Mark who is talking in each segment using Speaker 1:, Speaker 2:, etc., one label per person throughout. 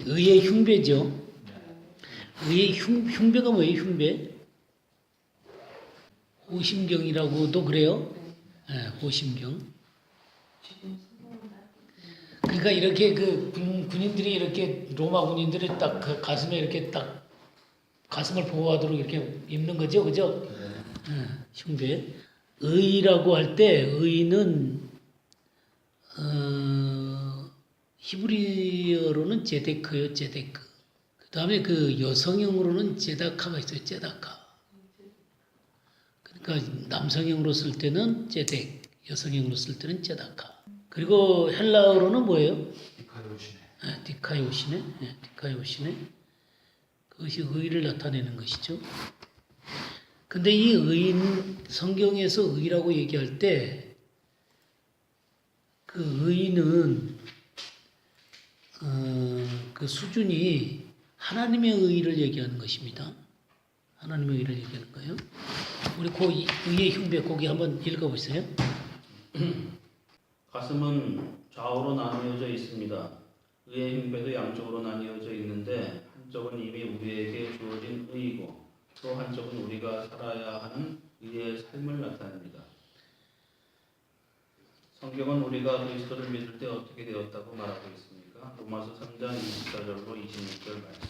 Speaker 1: 의의 흉배죠. 의의 흉배가 뭐예요? 흉배? 호심경이라고도 그래요. 네, 호심경. 그러니까 이렇게 그 군인들이 이렇게 로마 군인들이 딱 그 가슴에 이렇게 딱 가슴을 보호하도록 이렇게 입는 거죠, 그죠? 네, 흉배. 의라고 할 때 의는 히브리어로는 제데크요, 제데크. 그 다음에 그 여성형으로는 제다카가 있어요, 제다카. 그러니까 남성형으로 쓸 때는 제덱, 여성형으로 쓸 때는 제다카. 그리고 헬라어로는 뭐예요?
Speaker 2: 디카요시네.
Speaker 1: 네, 디카요시네. 네, 디카요시네. 그것이 의를 나타내는 것이죠. 근데 이 의는 성경에서 의라고 얘기할 때 그 의는 그 수준이 하나님의 의를 얘기하는 것입니다. 하나님의 의를 얘기하는 거예요. 우리 그 의의 흉배 거기 한번 읽어보세요.
Speaker 3: 가슴은 좌우로 나뉘어져 있습니다. 의의 흉배도 양쪽으로 나뉘어져 있는데 한쪽은 이미 우리에게 주어진 의이고 또 한쪽은 우리가 살아야 하는 의의 삶을 나타냅니다. 성경은 우리가 그리스도를 믿을 때 어떻게 되었다고 말하고 있습니까? 로마서 3장 24절로 26절 말씀.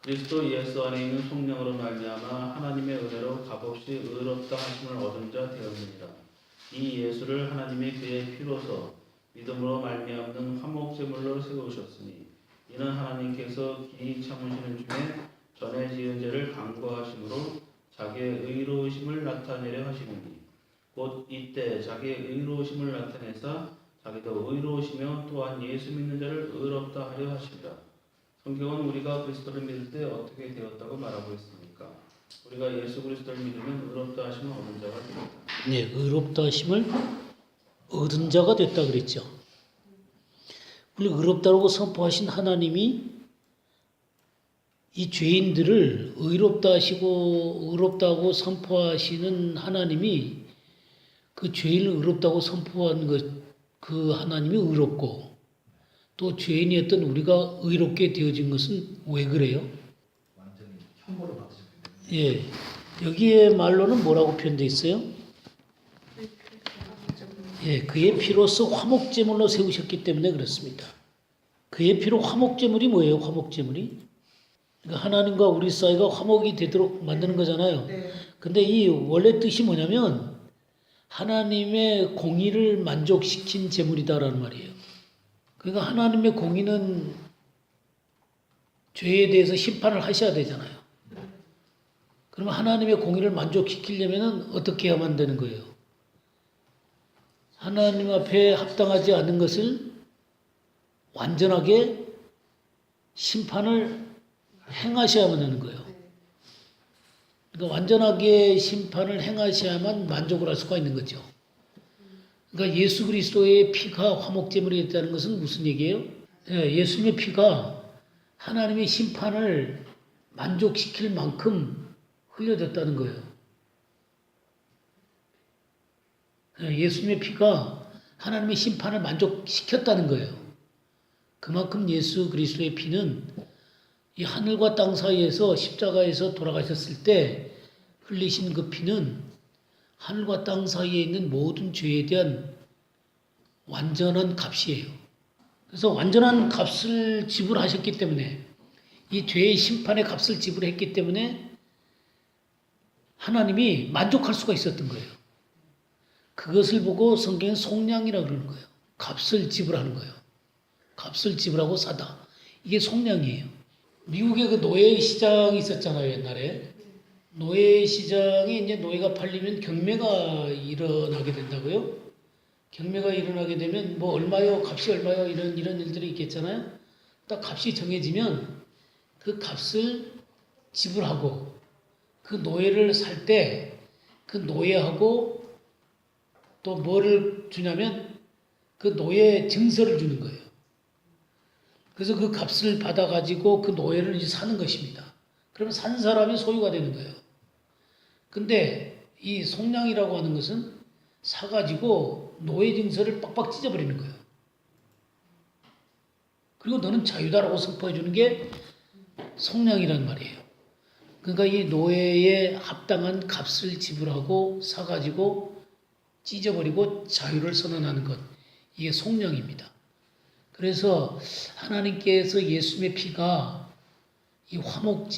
Speaker 3: 그리스도 예수 안에 있는 성령으로 말미암아 하나님의 은혜로 값없이 의롭다 하심을 얻은 자 되었느니라. 이 예수를 하나님이 그의 피로서 믿음으로 말미암는 화목제물로 세우셨으니 이는 하나님께서 기이 참으시는 중에 전에 지은 죄를 간구하심으로 자기의 의로우심을 나타내려 하시느니 곧 이때 자기의 의로우심을 나타내사 자기도 의로우시며 또한 예수 믿는 자를 의롭다 하려 하시리라. 성경은 우리가 그리스도를 믿을 때 어떻게 되었다고 말하고 있습니까? 우리가 예수 그리스도를 믿으면 의롭다 하심을 얻은 자가 됩니다.
Speaker 1: 네, 의롭다 하심을 얻은 자가 됐다 그랬죠. 우리 의롭다고 선포하신 하나님이 이 죄인들을 의롭다 하시고 의롭다고 선포하시는 하나님이 그 죄인을 의롭다고 선포한 그 하나님이 의롭고 또 죄인이었던 우리가 의롭게 되어진 것은 왜 그래요?
Speaker 2: 완전히 형벌을 받으셨기 때문에.
Speaker 1: 예, 여기에 말로는 뭐라고 표현되어 있어요? 예, 그의 피로써 화목제물로 세우셨기 때문에 그렇습니다. 그의 피로 화목제물이 뭐예요? 화목제물이? 그러니까 하나님과 우리 사이가 화목이 되도록 만드는 거잖아요. 근데 이 원래 뜻이 뭐냐면 하나님의 공의를 만족시킨 제물이다라는 말이에요. 그러니까 하나님의 공의는 죄에 대해서 심판을 하셔야 되잖아요. 그러면 하나님의 공의를 만족시키려면 어떻게 해야만 되는 거예요? 하나님 앞에 합당하지 않은 것을 완전하게 심판을 행하셔야만 되는 거예요. 그러니까 완전하게 심판을 행하셔야만 만족을 할 수가 있는 거죠. 그러니까 예수 그리스도의 피가 화목제물이 됐다는 것은 무슨 얘기예요? 예수님의 피가 하나님의 심판을 만족시킬 만큼 흘려졌다는 거예요. 예수님의 피가 하나님의 심판을 만족시켰다는 거예요. 그만큼 예수 그리스도의 피는 이 하늘과 땅 사이에서 십자가에서 돌아가셨을 때 흘리신 그 피는 하늘과 땅 사이에 있는 모든 죄에 대한 완전한 값이에요. 그래서 완전한 값을 지불하셨기 때문에 이 죄의 심판의 값을 지불했기 때문에 하나님이 만족할 수가 있었던 거예요. 그것을 보고 성경은 속량이라고 그러는 거예요. 값을 지불하는 거예요. 값을 지불하고 사다. 이게 속량이에요. 미국에 그 노예 시장이 있었잖아요, 옛날에. 노예 시장에 이제 노예가 팔리면 경매가 일어나게 된다고요. 경매가 일어나게 되면 뭐 얼마요, 값이 얼마요, 이런 일들이 있겠잖아요. 딱 값이 정해지면 그 값을 지불하고 그 노예를 살 때 그 노예하고 또 뭐를 주냐면 그 노예 증서를 주는 거예요. 그래서 그 값을 받아가지고 그 노예를 이제 사는 것입니다. 그러면 산 사람이 소유가 되는 거예요. 근데 이 속량이라고 하는 것은 사가지고 노예 증서를 빡빡 찢어버리는 거예요. 그리고 너는 자유다라고 선포해 주는 게 속량이란 말이에요. 그러니까 이 노예에 합당한 값을 지불하고 사가지고 찢어버리고 자유를 선언하는 것. 이게 속량입니다. 그래서 하나님께서 예수님의 피가 이 화목제물로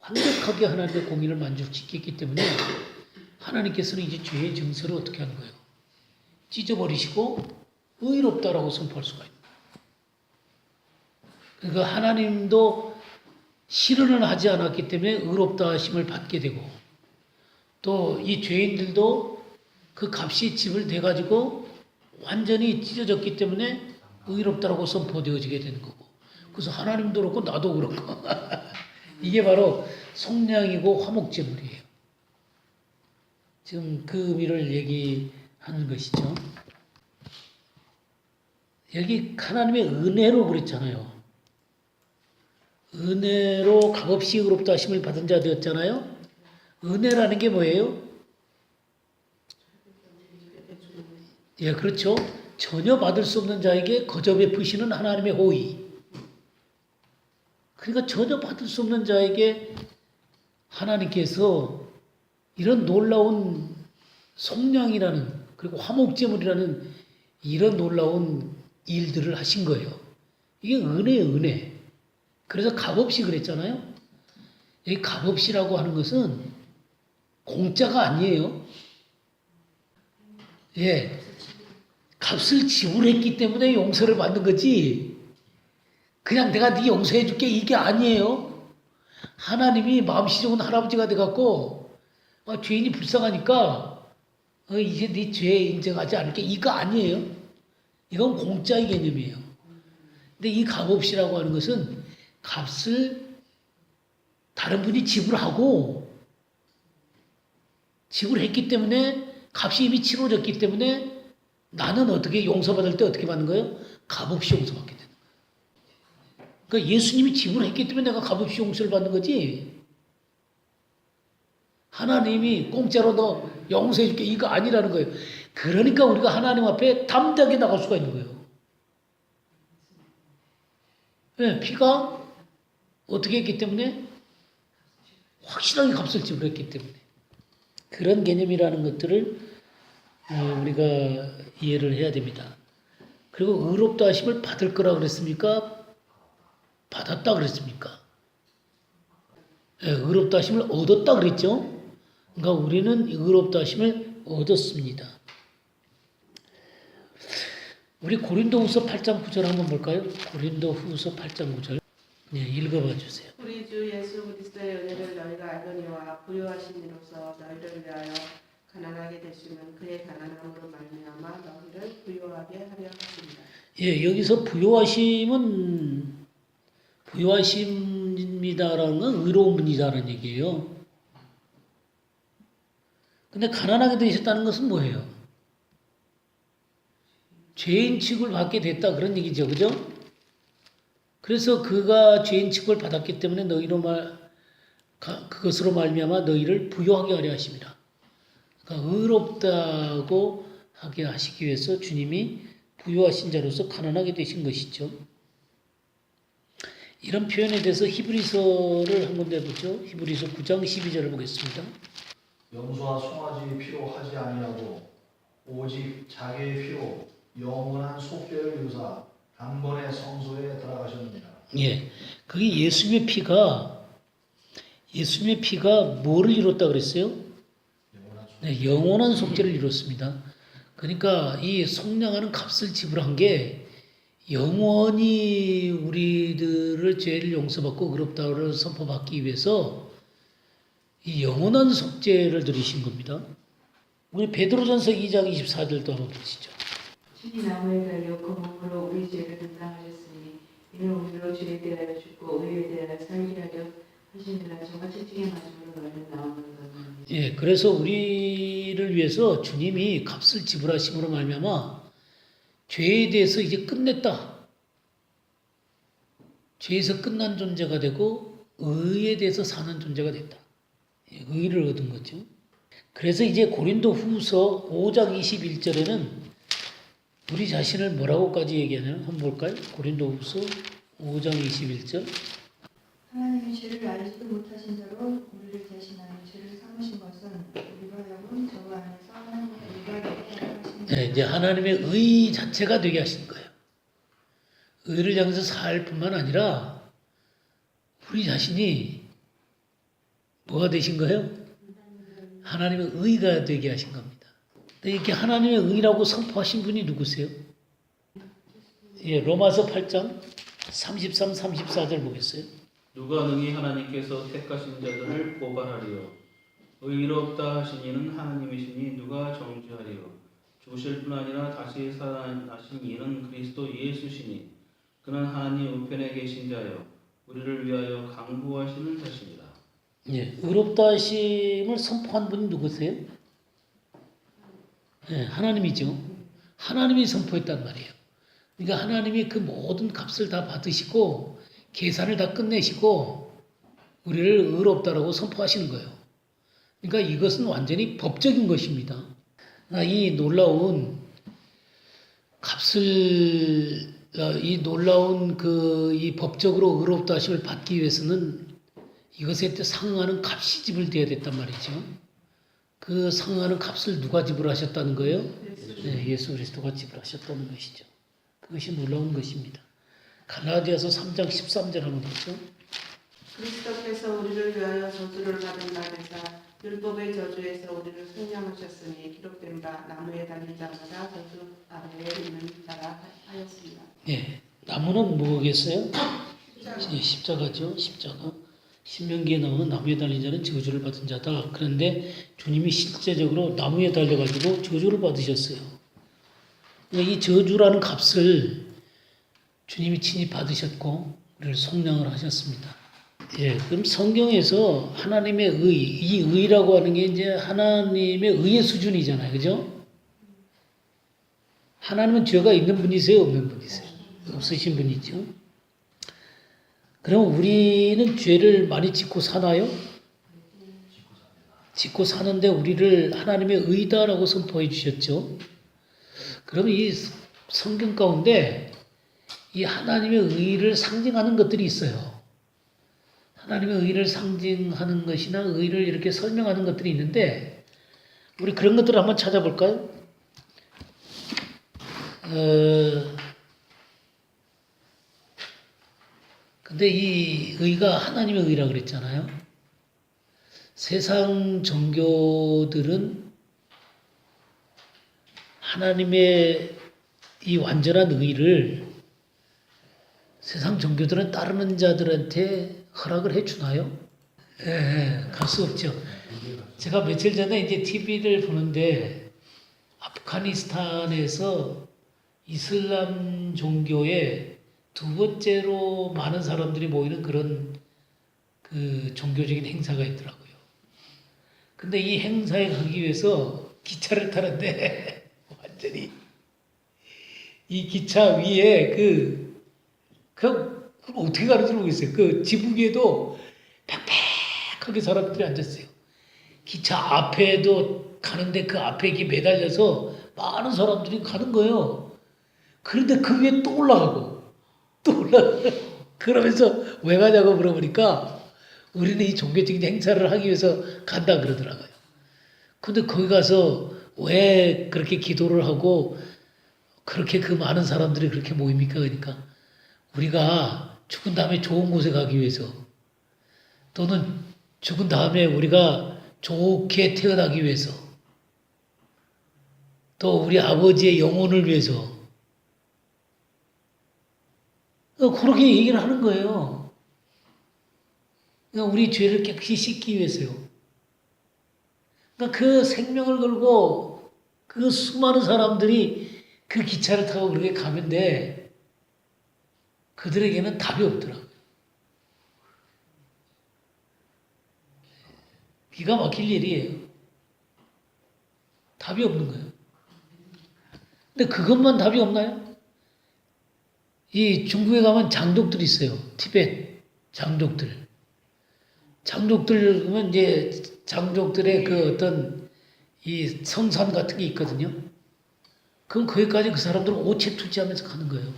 Speaker 1: 완벽하게 하나님의 공의를 만족시켰기 때문에 하나님께서는 이제 죄의 증서를 어떻게 하는 거예요? 찢어버리시고 의롭다라고 선포할 수가 있는 거예요. 그러니까 하나님도 실현을 하지 않았기 때문에 의롭다 하심을 받게 되고 또 이 죄인들도 그 값이 지불돼가지고 완전히 찢어졌기 때문에 의롭다라고 선포되어지게 되는 거고 그래서 하나님도 그렇고 나도 그렇고 이게 바로 속량이고 화목제물이에요. 지금 그 의미를 얘기하는 것이죠. 여기 하나님의 은혜로 그랬잖아요. 은혜로 값없이 의롭다 하심을 받은 자 되었잖아요. 은혜라는 게 뭐예요? 예, 그렇죠. 전혀 받을 수 없는 자에게 거저 베푸시는 하나님의 호의. 그러니까 전혀 받을 수 없는 자에게 하나님께서 이런 놀라운 속량이라는 그리고 화목제물이라는 이런 놀라운 일들을 하신 거예요. 이게 은혜예요, 은혜. 그래서 값없이 그랬잖아요. 이 값없이라고 하는 것은 공짜가 아니에요. 예, 값을 지불했기 때문에 용서를 받는 거지. 그냥 내가 네 용서해 줄게 이게 아니에요. 하나님이 마음씨 좋은 할아버지가 돼갖고 죄인이 불쌍하니까 이제 네 죄 인정하지 않을게 이거 아니에요. 이건 공짜의 개념이에요. 근데 이 값없이라고 하는 것은 값을 다른 분이 지불하고 지불했기 때문에 값이 이미 치러졌기 때문에 나는 어떻게 용서받을 때 어떻게 받는 거예요? 값없이 용서받게 되는 거예요. 그러니까 예수님이 지불했기 때문에 내가 값없이 용서를 받는 거지. 하나님이 공짜로 너 용서해 줄게 이거 아니라는 거예요. 그러니까 우리가 하나님 앞에 담대하게 나갈 수가 있는 거예요. 네, 피가 어떻게 했기 때문에? 확실하게 값을 지불했기 때문에. 그런 개념이라는 것들을 우리가 이해를 해야 됩니다. 그리고 의롭다 하심을 받을 거라 그랬습니까? 받았다 그랬습니까? 네, 의롭다 하심을 얻었다 그랬죠? 그러니까 우리는 의롭다 하심을 얻었습니다. 우리 고린도후서 8장 9절 한번 볼까요? 고린도후서 8장 9절. 네, 읽어봐 주세요.
Speaker 4: 우리 주 예수 그리스도의 은혜를 너희가 알거니와 부요하신 이로써 너희를 위하여 가난하게 되시면 그의 가난함으로 말미암아 너희를 부요하게 하려 하십니다.
Speaker 1: 예, 여기서 부요하심이다라는 건 의로운 분이다라는 얘기예요. 근데 가난하게 되셨다는 것은 뭐예요? 죄인 취급을 받게 됐다 그런 얘기죠, 그죠? 그래서 그가 죄인 취급을 받았기 때문에 그것으로 말미암아 너희를 부요하게 하려 하십니다. 그러니까 의롭다고 하게 하시기 위해서 주님이 부요하신 자로서 가난하게 되신 것이죠. 이런 표현에 대해서 히브리서를 한 군데 보죠. 히브리서 9장 12절을 보겠습니다.
Speaker 2: 염소와 송아지 피로 하지 아니하고 오직 자기의 피로 영원한 속죄를 이루사 단번에 성소에 들어가셨느니라.
Speaker 1: 예, 그게 예수님의 피가 뭐를 이뤘다 그랬어요? 네, 영원한 속죄를 이뤘습니다. 그러니까 이 속량하는 값을 지불한 게 영원히 우리들을 죄를 용서받고 의롭다고 선포받기 위해서 이 영원한 속죄를 드리신 겁니다. 우리 베드로전서 2장 24절도 한번 보시죠.
Speaker 5: 친히 나무에 달려 그 몸으로 우리 죄를 담당하셨으니 이는 우리로 죄에 대하여 죽고 의에 대하여 살게 하려 하시니라. 저가 채찍에 맞음으로 너희는 나오는 것입니다.
Speaker 1: 예, 그래서 우리를 위해서 주님이 값을 지불하심으로 말미암아 죄에 대해서 이제 끝냈다. 죄에서 끝난 존재가 되고 의에 대해서 사는 존재가 됐다. 예, 의를 얻은 거죠. 그래서 이제 고린도후서 5장 21절에는 우리 자신을 뭐라고까지 얘기하냐면 한번 볼까요? 고린도후서 5장 21절.
Speaker 6: 하나님이 죄를 알지도 못하신 자로 우리를 대신하여 죄를 삼으신 것은 우리가 하여금 저 안에서 하나님의 의가 되게 하신
Speaker 1: 네, 이제 하나님의 의 자체가 되게 하신 거예요. 의를 향해서 살 뿐만 아니라 우리 자신이 뭐가 되신 거예요? 하나님의 의가 되게 하신 겁니다. 이렇게 하나님의 의라고 선포하신 분이 누구세요? 예, 로마서 8장 33, 34절 보겠어요.
Speaker 3: 누가 능히 하나님께서 택하신 자들을 고발하리요. 의롭다 하신 이는 하나님이시니 누가 정죄하리요. 죽으실 뿐 아니라 다시 살아나신 이는 그리스도 예수시니 그는 하나님 우편에 계신 자요 우리를 위하여 강구하시는 자시니라.
Speaker 1: 예, 의롭다 하심을 선포한 분이 누구세요? 예, 하나님이죠. 하나님이 선포했단 말이에요. 그러니까 하나님이 그 모든 값을 다 받으시고 계산을 다 끝내시고 우리를 의롭다라고 선포하시는 거예요. 그러니까 이것은 완전히 법적인 것입니다. 이 놀라운 값을 이 놀라운 이 법적으로 의롭다 하심을 받기 위해서는 이것에 상응하는 값이 지불되어야 됐단 말이죠. 그 상응하는 값을 누가 지불하셨다는 거예요? 네, 예수 그리스도가 지불하셨다는 것이죠. 그것이 놀라운 것입니다. 갈라디아서 3장 13절 한번 보죠.
Speaker 4: 그리스도께서 우리를 위하여 저주를 받은 날에서 율법의 저주에서 우리를 속량하셨으니 기록된 바 나무에 달린 자마다 저주 아래에 있는 자라 하였습니다.
Speaker 1: 네, 나무는 뭐겠어요? 십자가죠. 십자가. 신명기에 나오는 나무에 달린 자는 저주를 받은 자다. 그런데 주님이 실제적으로 나무에 달려가지고 저주를 받으셨어요. 이 저주라는 값을 주님이 친히 받으셨고 우리를 속량을 하셨습니다. 예, 그럼 성경에서 하나님의 의, 이 의라고 하는 게 이제 하나님의 의의 수준이잖아요. 그죠? 하나님은 죄가 있는 분이세요? 없는 분이세요? 없으신 분이죠. 그럼 우리는 죄를 많이 짓고 사나요? 짓고 사는데 우리를 하나님의 의다라고 선포해 주셨죠. 그럼 이 성경 가운데 이 하나님의 의를 상징하는 것들이 있어요. 하나님의 의를 상징하는 것이나 의를 이렇게 설명하는 것들이 있는데 우리 그런 것들을 한번 찾아볼까요? 근데 이 의가 하나님의 의라 그랬잖아요. 세상 종교들은 하나님의 이 완전한 의를 세상 종교들은 따르는 자들한테 허락을 해주나요? 갈 수 없죠. 제가 며칠 전에 이제 TV를 보는데 아프가니스탄에서 이슬람 종교의 두 번째로 많은 사람들이 모이는 그런 그 종교적인 행사가 있더라고요. 근데 이 행사에 가기 위해서 기차를 타는데 완전히 이 기차 위에 그걸 어떻게 가는지 모르겠어요. 그 지붕 위에도 빽빽하게 사람들이 앉았어요. 기차 앞에도 가는데 그 앞에 이렇게 매달려서 많은 사람들이 가는 거예요. 그런데 그 위에 또 올라가고 그러면서 왜 가냐고 물어보니까 우리는 이 종교적인 행사를 하기 위해서 간다 그러더라고요. 근데 거기 가서 왜 그렇게 기도를 하고 그렇게 그 많은 사람들이 그렇게 모입니까? 그러니까 우리가 죽은 다음에 좋은 곳에 가기 위해서 또는 죽은 다음에 우리가 좋게 태어나기 위해서 또 우리 아버지의 영혼을 위해서 그렇게 얘기를 하는 거예요. 그러니까 우리 죄를 깨끗이 씻기 위해서요. 그러니까 그 생명을 걸고 그 수많은 사람들이 그 기차를 타고 그렇게 가면 돼. 그들에게는 답이 없더라고요. 기가 막힐 일이에요. 답이 없는 거예요. 근데 그것만 답이 없나요? 이 중국에 가면 장독들이 있어요. 티베트 장독들. 장독들 그러면 이제 장독들의 그 어떤 이 성산 같은 게 있거든요. 그럼 거기까지 그 사람들은 오체 투지하면서 가는 거예요.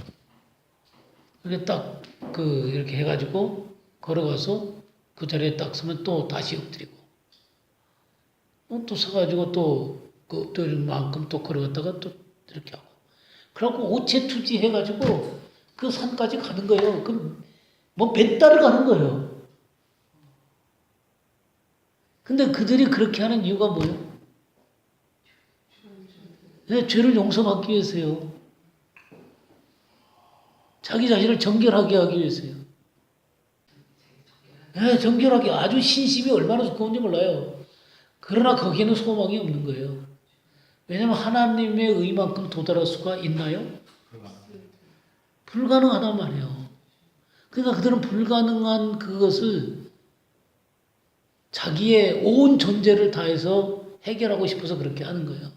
Speaker 1: 이렇게 딱 이렇게 해가지고 걸어가서 그 자리에 딱 서면 또 다시 엎드리고 또 서가지고 또 그 엎드리는 만큼 또 걸어갔다가 또 이렇게 하고 그래갖고 오체 투지 해가지고 그 산까지 가는 거예요. 그럼 뭐 몇 달을 가는 거예요. 근데 그들이 그렇게 하는 이유가 뭐예요? 네, 죄를 용서받기 위해서요. 자기 자신을 정결하게 하기 위해서요. 네, 정결하게 아주 신심이 얼마나 두꺼운지 몰라요. 그러나 거기에는 소망이 없는 거예요. 왜냐하면 하나님의 의만큼 도달할 수가 있나요? 불가능하단 말이에요. 그러니까 그들은 불가능한 그것을 자기의 온 존재를 다해서 해결하고 싶어서 그렇게 하는 거예요.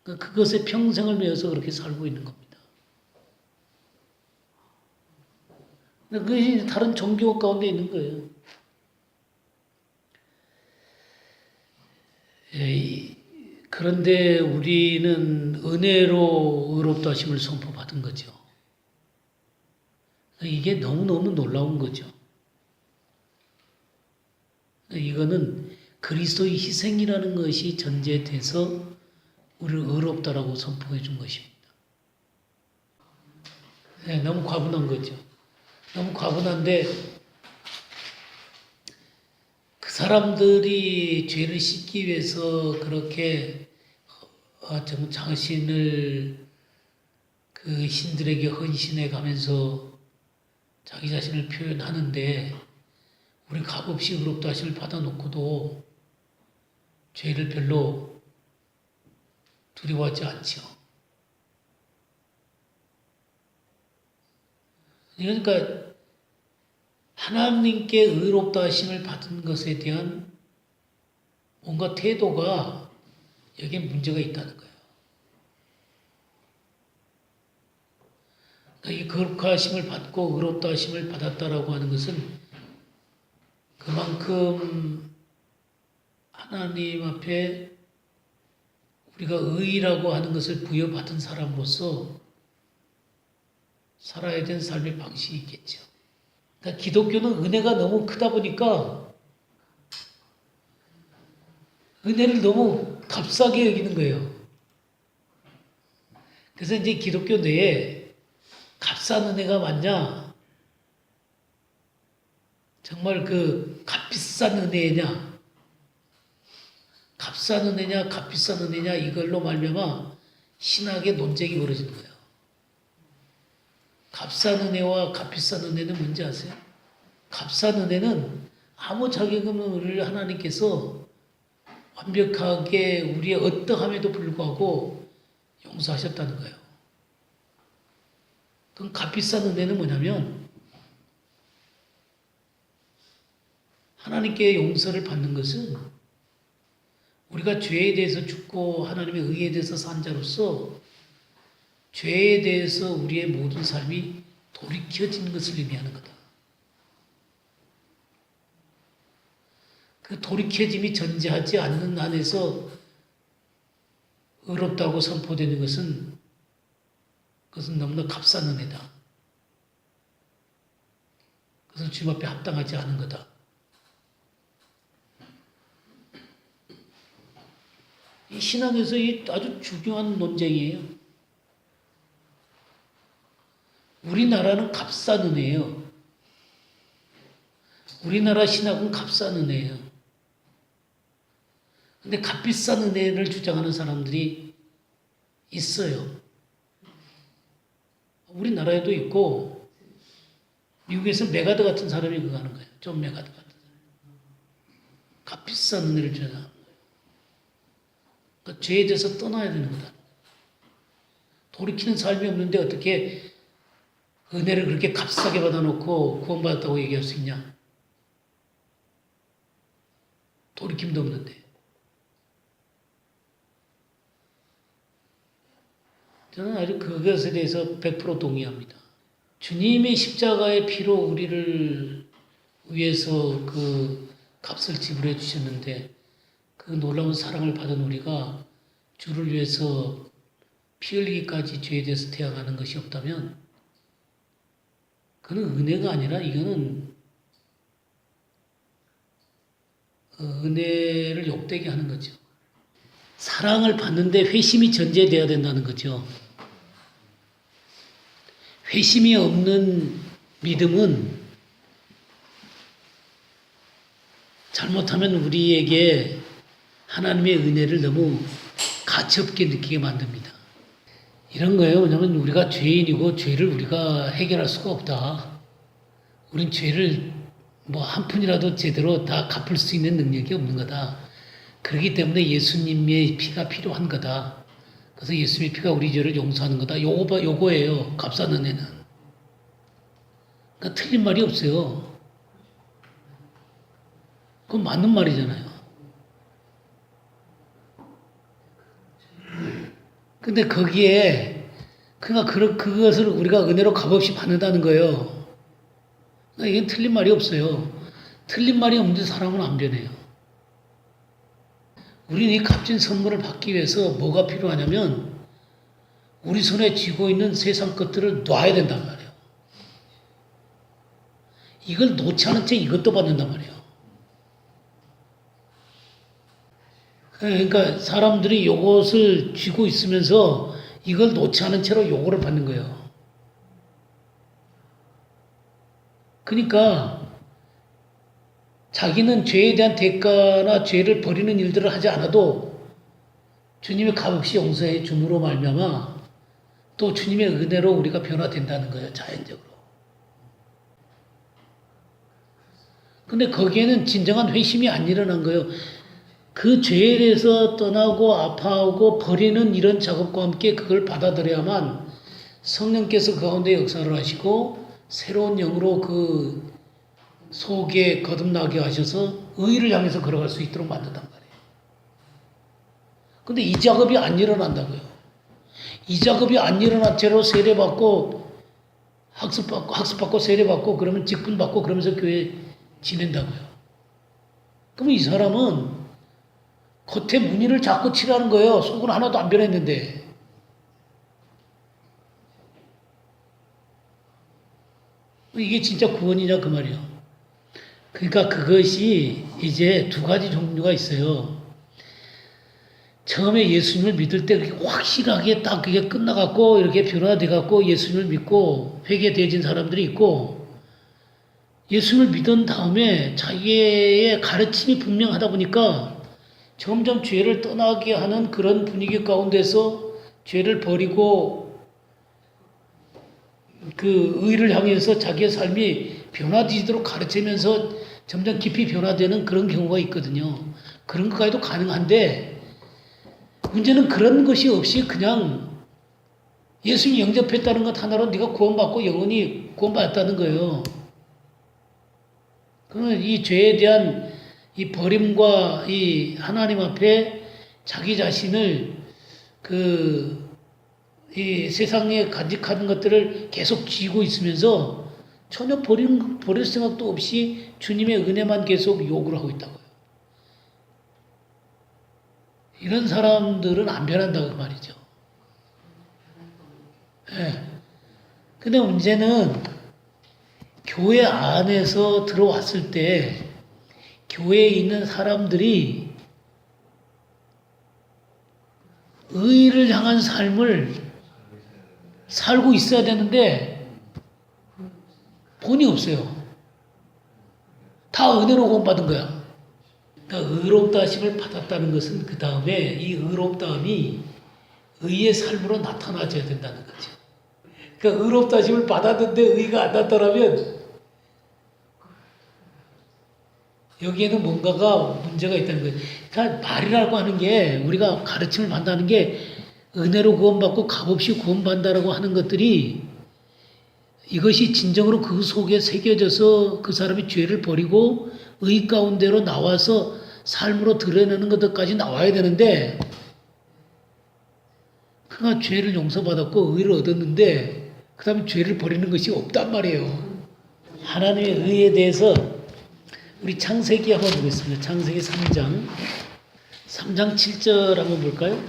Speaker 1: 그것에 평생을 매여서 그렇게 살고 있는 겁니다. 그것이 다른 종교 가운데 있는 거예요. 그런데 우리는 은혜로 의롭다 하심을 선포받은 거죠. 이게 너무너무 놀라운 거죠. 이거는 그리스도의 희생이라는 것이 전제돼서 우리를 의롭다라고 선포해 준 것입니다. 네, 너무 과분한 거죠. 너무 과분한데 그 사람들이 죄를 씻기 위해서 그렇게 자신을 그 신들에게 헌신해 가면서 자기 자신을 표현하는데 우리 값없이 의롭다 하심을 받아놓고도 죄를 별로 두려워하지 않죠. 그러니까 하나님께 의롭다 하심을 받은 것에 대한 뭔가 태도가 여기에 문제가 있다는 거예요. 그러니까 이 거룩하심을 받고 의롭다 하심을 받았다라고 하는 것은 그만큼 하나님 앞에 우리가 의라고 하는 것을 부여받은 사람으로서 살아야 되는 삶의 방식이 있겠죠. 그러니까 기독교는 은혜가 너무 크다 보니까 은혜를 너무 값싸게 여기는 거예요. 그래서 이제 기독교 내에 값싼 은혜가 맞냐? 정말 그 값비싼 은혜냐? 값싼 은혜냐, 값비싼 은혜냐 이걸로 말미암아 신학의 논쟁이 벌어지는 거예요. 값싼 은혜와 값비싼 은혜는 뭔지 아세요? 값싼 은혜는 아무 자격 없는 우리를 하나님께서 완벽하게 우리의 어떠함에도 불구하고 용서하셨다는 거예요. 그럼 값비싼 은혜는 뭐냐면 하나님께 용서를 받는 것은 우리가 죄에 대해서 죽고 하나님의 의에 대해서 산 자로서 죄에 대해서 우리의 모든 삶이 돌이켜진 것을 의미하는 거다. 그 돌이켜짐이 전제하지 않는 안에서 의롭다고 선포되는 것은 그것은 너무나 값싼 은혜다. 그것은 주님 앞에 합당하지 않은 거다. 이 신앙에서 아주 중요한 논쟁이에요. 우리나라는 값싼 은혜예요. 우리나라 신학은 값싼 은혜예요. 근데 값비싼 은혜를 주장하는 사람들이 있어요. 우리나라에도 있고 미국에서 메가드 같은 사람이 그거 하는 거예요. 존 메가드 같은 사람. 값비싼 은혜를 주장하는 거예요. 그러니까 죄에 대해서 떠나야 되는 거다. 돌이키는 삶이 없는데 어떻게 은혜를 그렇게 값싸게 받아놓고 구원받았다고 얘기할 수 있냐? 돌이킴도 없는데. 저는 아주 그것에 대해서 100% 동의합니다. 주님의 십자가의 피로 우리를 위해서 그 값을 지불해 주셨는데 그 놀라운 사랑을 받은 우리가 주를 위해서 피 흘리기까지 죄에 대해서 태어나는 것이 없다면 그는 은혜가 아니라 이거는 은혜를 욕되게 하는 거죠. 사랑을 받는데 회심이 전제돼야 된다는 거죠. 회심이 없는 믿음은 잘못하면 우리에게 하나님의 은혜를 너무 가치없게 느끼게 만듭니다. 이런 거예요. 왜냐하면 우리가 죄인이고 죄를 우리가 해결할 수가 없다. 우린 죄를 뭐 한 푼이라도 제대로 다 갚을 수 있는 능력이 없는 거다. 그렇기 때문에 예수님의 피가 필요한 거다. 그래서 예수님의 피가 우리 죄를 용서하는 거다. 요거예요. 값싼 은혜는. 그러니까 틀린 말이 없어요. 그건 맞는 말이잖아요. 근데 거기에 그러니까 그것을 우리가 은혜로 값없이 받는다는 거예요. 그러니까 이게 틀린 말이 없어요. 틀린 말이 없는데 사람은 안 변해요. 우리는 이 값진 선물을 받기 위해서 뭐가 필요하냐면 우리 손에 쥐고 있는 세상 것들을 놔야 된단 말이에요. 이걸 놓지 않은 채 이것도 받는단 말이에요. 그러니까 사람들이 요것을 쥐고 있으면서 이걸 놓지 않은 채로 요거를 받는 거예요. 그러니까 자기는 죄에 대한 대가나 죄를 버리는 일들을 하지 않아도 주님의 값없이 용서해 줌으로 말미암아 또 주님의 은혜로 우리가 변화된다는 거예요. 자연적으로. 근데 거기에는 진정한 회심이 안 일어난 거예요. 그 죄에 대해서 떠나고 아파하고 버리는 이런 작업과 함께 그걸 받아들여야만 성령께서 그 가운데 역사를 하시고 새로운 영으로 그 속에 거듭나게 하셔서 의를 향해서 걸어갈 수 있도록 만든단 말이에요. 근데 이 작업이 안 일어난다고요. 이 작업이 안 일어난 채로 세례받고 학습받고 세례받고 그러면 직분받고 그러면서 교회에 지낸다고요. 그러면 이 사람은 겉에 무늬를 자꾸 칠하는 거예요. 속은 하나도 안 변했는데. 이게 진짜 구원이냐 그 말이에요. 그러니까 그것이 이제 두 가지 종류가 있어요. 처음에 예수님을 믿을 때 그렇게 확실하게 딱 그게 끝나갖고 이렇게 변화돼갖고 예수님을 믿고 회개되어진 사람들이 있고 예수님을 믿은 다음에 자기의 가르침이 분명하다 보니까 점점 죄를 떠나게 하는 그런 분위기 가운데서 죄를 버리고 그 의를 향해서 자기의 삶이 변화되도록 가르치면서 점점 깊이 변화되는 그런 경우가 있거든요. 그런 것까지도 가능한데 문제는 그런 것이 없이 그냥 예수님 영접했다는 것 하나로 네가 구원받고 영원히 구원받았다는 거예요. 그러면 이 죄에 대한 이 버림과 이 하나님 앞에 자기 자신을 이 세상에 간직하는 것들을 계속 쥐고 있으면서 전혀 버릴 생각도 없이 주님의 은혜만 계속 요구를 하고 있다고요. 이런 사람들은 안 변한다고 말이죠. 예. 근데 문제는 교회 안에서 들어왔을 때 교회에 있는 사람들이 의를 향한 삶을 살고 있어야 되는데 본이 없어요. 다 은혜로 구원받은 거야. 그러니까 의롭다 하심을 받았다는 것은 그 다음에 이 의롭다함이 의의 삶으로 나타나줘야 된다는 거죠. 그러니까 의롭다 하심을 받았는데 의가 안 나타나면 여기에는 뭔가가 문제가 있다는 거예요. 그러니까 말이라고 하는 게 우리가 가르침을 받는다는 게 은혜로 구원받고 값없이 구원받는다라고 하는 것들이 이것이 진정으로 그 속에 새겨져서 그 사람이 죄를 버리고 의 가운데로 나와서 삶으로 드러내는 것들까지 나와야 되는데 그가 죄를 용서받았고 의를 얻었는데 그 다음에 죄를 버리는 것이 없단 말이에요. 하나님의 의에 대해서 우리 창세기 한번 보겠습니다. 창세기 3장 7절 한번 볼까요?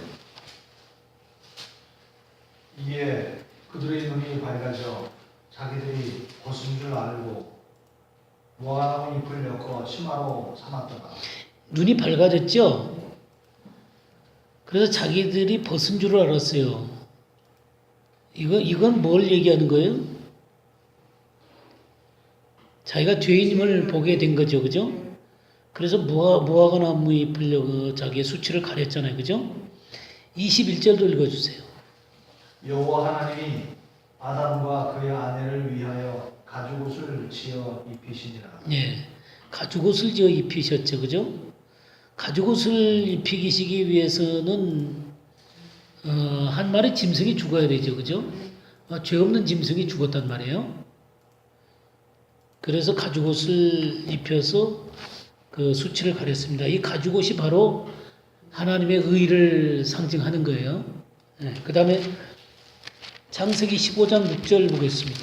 Speaker 2: 이에 그들의 눈이 밝아져 자기들이 벗은 줄 알고 무화과나무 잎을 엮어 치마로 삼았더라.
Speaker 1: 눈이 밝아졌죠? 그래서 자기들이 벗은 줄 알았어요. 이건 뭘 얘기하는 거예요? 자기가 죄인임을 보게 된 거죠, 그죠? 그래서 무화과나무 잎을 자기의 수치를 가렸잖아요, 그죠? 21절도 읽어주세요.
Speaker 2: 여호와 하나님이 아담과 그의 아내를 위하여 가죽옷을 지어 입히시니라.
Speaker 1: 예, 가죽옷을 지어 입히셨죠, 그죠? 가죽옷을 입히시기 위해서는 한 마리 짐승이 죽어야 되죠, 그죠? 죄 없는 짐승이 죽었단 말이에요. 그래서 가죽옷을 입혀서 그 수치를 가렸습니다. 이 가죽옷이 바로 하나님의 의를 상징하는 거예요. 예, 그 다음에 창세기 15장 6절 보겠습니다.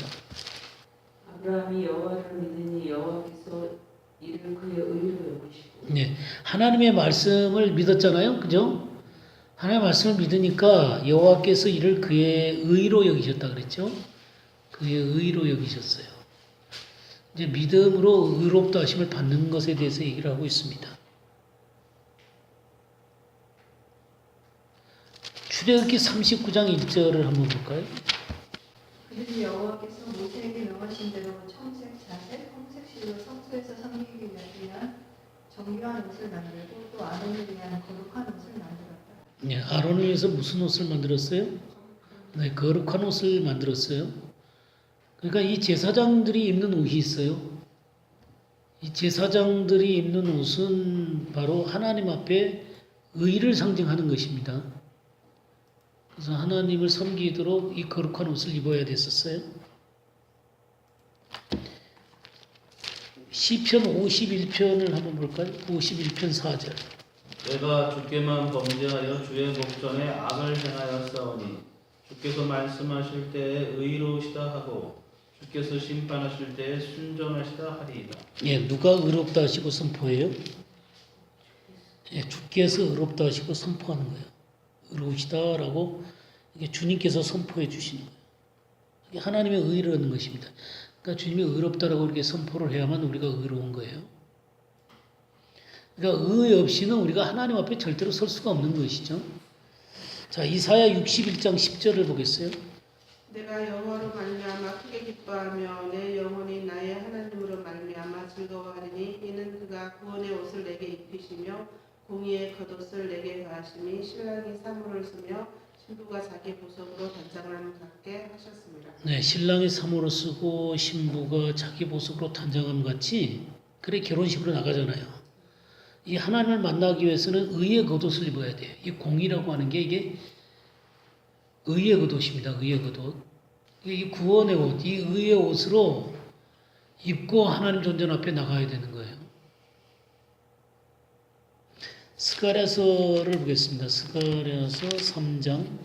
Speaker 5: 아브라함이 여호와를 믿으니 여호와께서 이를 그의 의로 여기시고.
Speaker 1: 네, 하나님의 말씀을 믿었잖아요, 그죠? 하나님의 말씀을 믿으니까 여호와께서 이를 그의 의로 여기셨다 그랬죠? 그의 의로 여기셨어요. 이제 믿음으로 의롭다 하심을 받는 것에 대해서 얘기를 하고 있습니다. 출애굽기 39장 1절을 한번 볼까요?
Speaker 6: 그들이 여호와께서 모세에게 명하신 대로 청색, 자색, 홍색 실로 성소에서 섬기기 위한 정교한 옷을 만들고 또 아론을 위한 거룩한 옷을 만들었다.
Speaker 1: 네, 아론을 위해서 무슨 옷을 만들었어요? 네, 거룩한 옷을 만들었어요. 그러니까 이 제사장들이 입는 옷이 있어요. 이 제사장들이 입는 옷은 바로 하나님 앞에 의를 상징하는 것입니다. 그래서 하나님을 섬기도록 이 거룩한 옷을 입어야 됐었어요. 시편 51편을 한번 볼까요? 51편 4절.
Speaker 3: 내가 주께만 범죄하여 주의 목전에 악을 행하였사오니 주께서 말씀하실 때에 의로우시다 하고 주께서 심판하실 때에 순전하시다 하리이다.
Speaker 1: 예, 누가 의롭다 하시고 선포해요? 예, 주께서 의롭다 하시고 선포하는 거예요. 의로우시다라고 이게 주님께서 선포해 주시는 거예요. 이게 하나님의 의라는 것입니다. 그러니까 주님이 의롭다라고 이렇게 선포를 해야만 우리가 의로운 거예요. 그러니까 의 없이는 우리가 하나님 앞에 절대로 설 수가 없는 것이죠. 자, 이사야 61장 10절을 보겠어요.
Speaker 4: 내가 여호와로 말미암아 크게 기뻐하며 내 영혼이 나의 하나님으로 말미암아 즐거워하리니 이는 그가 구원의 옷을 내게 입히시며 공의의 겉옷을 내게 더하심이 신랑이 사물을 쓰며 신부가 자기 보석으로 단장함 같게 하셨습니다.
Speaker 1: 네, 신랑이 사모를 쓰고 신부가 자기 보석으로 단장함 같이 그래 결혼식으로 나가잖아요. 이 하나님을 만나기 위해서는 의의 겉옷을 입어야 돼요. 이 공의라고 하는 게 이게 의의 겉옷입니다. 의의 겉옷. 이 구원의 옷, 이 의의 옷으로 입고 하나님 존전 앞에 나가야 되는 거예요. 스가랴서를 보겠습니다. 스가랴서 3장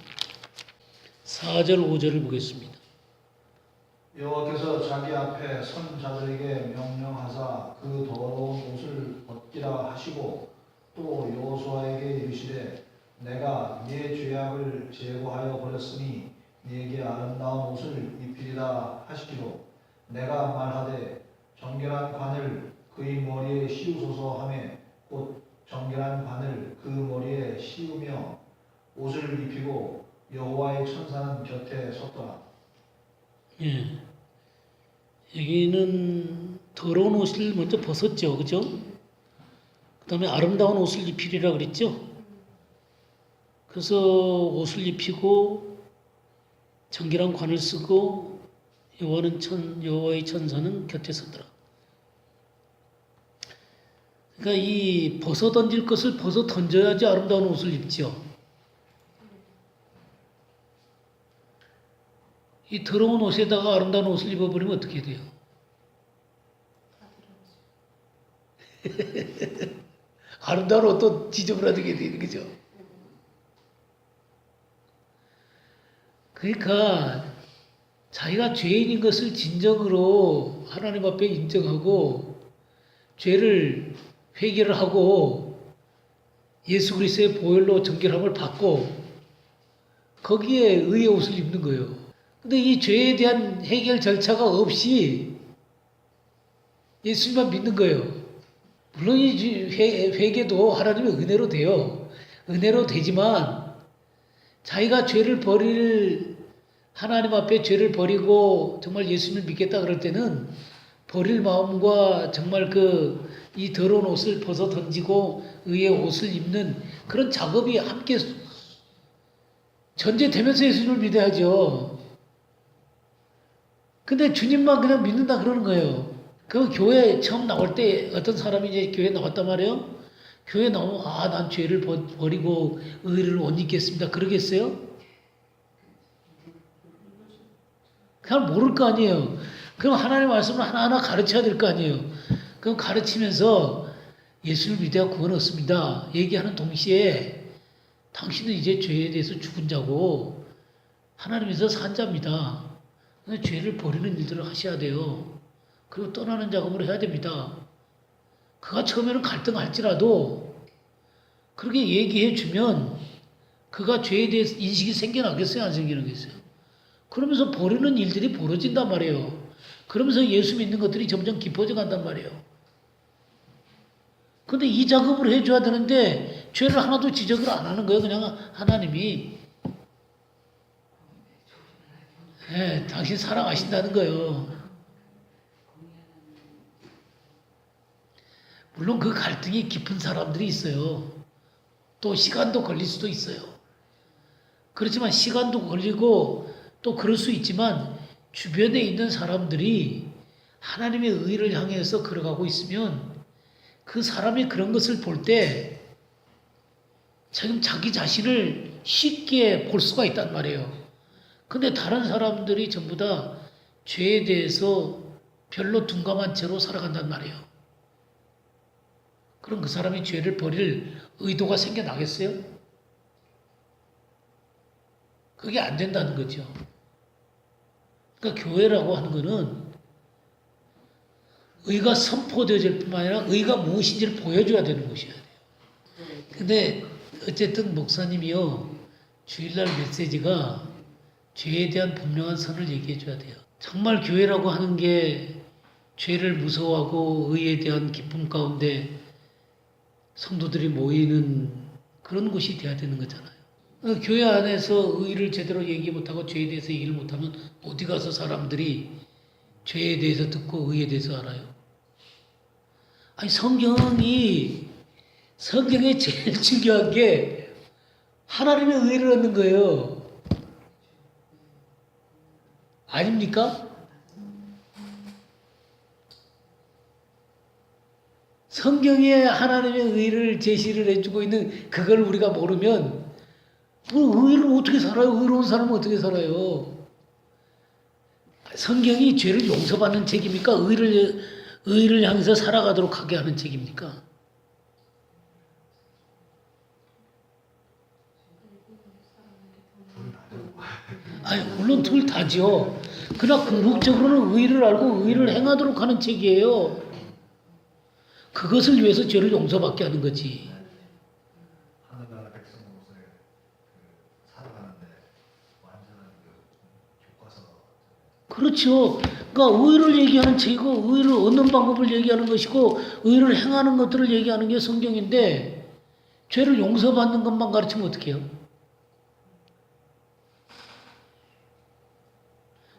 Speaker 1: 4절 5절을 보겠습니다.
Speaker 2: 여호와께서 자기 앞에 선 자들에게 명령하사 그 더러운 옷을 벗기라 하시고 또 여호수아에게 이르시되 내가 네 죄악을 제거하여 버렸으니 네게 아름다운 옷을 입히리라 하시기로 내가 말하되 정결한 관을 그의 머리에 씌우소서 하매 곧 정결한 관을 그 머리에 씌우며 옷을 입히고 여호와의 천사는 곁에 섰더라.
Speaker 1: 예. 여기는 더러운 옷을 먼저 벗었죠. 그죠? 그 다음에 아름다운 옷을 입히리라 그랬죠? 그래서 옷을 입히고 정결한 관을 쓰고 여호와의 천사는 곁에 섰더라. 그러니까 이 벗어 던질 것을 벗어 던져야지 아름다운 옷을 입죠. 이 더러운 옷에다가 아름다운 옷을 입어버리면 어떻게 돼요? 아름다운 옷도 지저분하게 되는 거죠. 그러니까 자기가 죄인인 것을 진정으로 하나님 앞에 인정하고 죄를 회개를 하고 예수 그리스도의 보혈로 정결함을 받고 거기에 의의 옷을 입는 거예요. 근데 이 죄에 대한 해결 절차가 없이 예수님만 믿는 거예요. 물론 이 회개도 하나님의 은혜로 돼요. 은혜로 되지만 자기가 죄를 버릴 하나님 앞에 죄를 버리고 정말 예수님을 믿겠다 그럴 때는 버릴 마음과 정말 이 더러운 옷을 벗어 던지고 의의 옷을 입는 그런 작업이 함께 전제되면서 예수님을 믿어야죠. 근데 주님만 그냥 믿는다 그러는 거예요. 그 교회 처음 나올 때 어떤 사람이 이제 교회 나왔단 말이에요. 교회 나오면 난 죄를 버리고 의를 못 입겠습니다. 그러겠어요? 그냥 모를 거 아니에요. 그럼 하나님의 말씀을 하나하나 가르쳐야 될 거 아니에요. 그럼 가르치면서 예수를 믿어야 구원 얻습니다. 얘기하는 동시에 당신은 이제 죄에 대해서 죽은 자고 하나님에서 산 자입니다. 죄를 버리는 일들을 하셔야 돼요. 그리고 떠나는 작업을 해야 됩니다. 그가 처음에는 갈등할지라도 그렇게 얘기해 주면 그가 죄에 대해서 인식이 생겨나겠어요? 안 생겨나겠어요? 그러면서 버리는 일들이 벌어진단 말이에요. 그러면서 예수 믿는 것들이 점점 깊어져 간단 말이에요. 근데 이 작업을 해줘야 되는데 죄를 하나도 지적을 안 하는 거예요. 그냥 하나님이 당신 사랑하신다는 거예요. 물론 그 갈등이 깊은 사람들이 있어요. 또 시간도 걸릴 수도 있어요. 그렇지만 시간도 걸리고 또 그럴 수 있지만 주변에 있는 사람들이 하나님의 의를 향해서 걸어가고 있으면 그 사람이 그런 것을 볼 때 지금 자기 자신을 쉽게 볼 수가 있단 말이에요. 근데 다른 사람들이 전부 다 죄에 대해서 별로 둔감한 채로 살아간단 말이에요. 그럼 그 사람이 죄를 버릴 의도가 생겨나겠어요? 그게 안 된다는 거죠. 그러니까 교회라고 하는 거는 의가 선포되어질 뿐만 아니라 의가 무엇인지를 보여줘야 되는 것이어야 돼요. 근데 어쨌든 목사님이요, 주일날 메시지가 죄에 대한 분명한 선을 얘기해 줘야 돼요. 정말 교회라고 하는 게 죄를 무서워하고 의에 대한 기쁨 가운데 성도들이 모이는 그런 곳이 돼야 되는 거잖아요. 교회 안에서 의를 제대로 얘기 못하고 죄에 대해서 얘기를 못하면 어디 가서 사람들이 죄에 대해서 듣고 의에 대해서 알아요? 아니, 성경에 제일 중요한 게 하나님의 의를 얻는 거예요. 아닙니까? 성경에 하나님의 의를 제시를 해주고 있는 그걸 우리가 모르면 의를 어떻게 살아요? 의로운 사람은 어떻게 살아요? 성경이 죄를 용서받는 책입니까? 의를 향해서 살아가도록 하게 하는 책입니까? 아니, 물론 둘 다죠. 그러나 궁극적으로는 의를 알고 의를 행하도록 하는 책이에요. 그것을 위해서 죄를 용서받게 하는 거지.
Speaker 2: 하늘나라 백성으로서의 살아가는데 완전한 교과서가.
Speaker 1: 그렇죠. 그러니까 의를 얘기하는 책이고 의를 얻는 방법을 얘기하는 것이고 의를 행하는 것들을 얘기하는 게 성경인데 죄를 용서받는 것만 가르치면 어떻게 해요?